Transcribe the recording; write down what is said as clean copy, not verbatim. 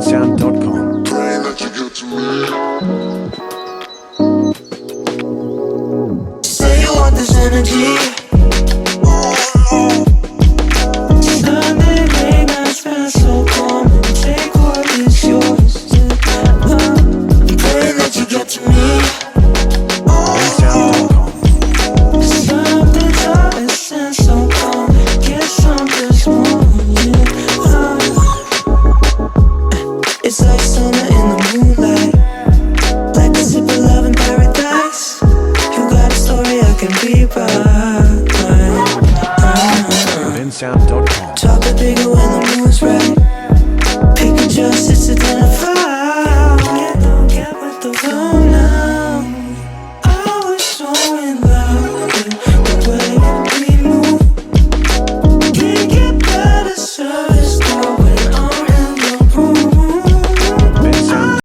Sound.com. Say you want this energy. Sunday late nights feel so calm. Take what is yours. I'm praying that you get to me. Something's up and sense so calm. Get some this morning. It's like summer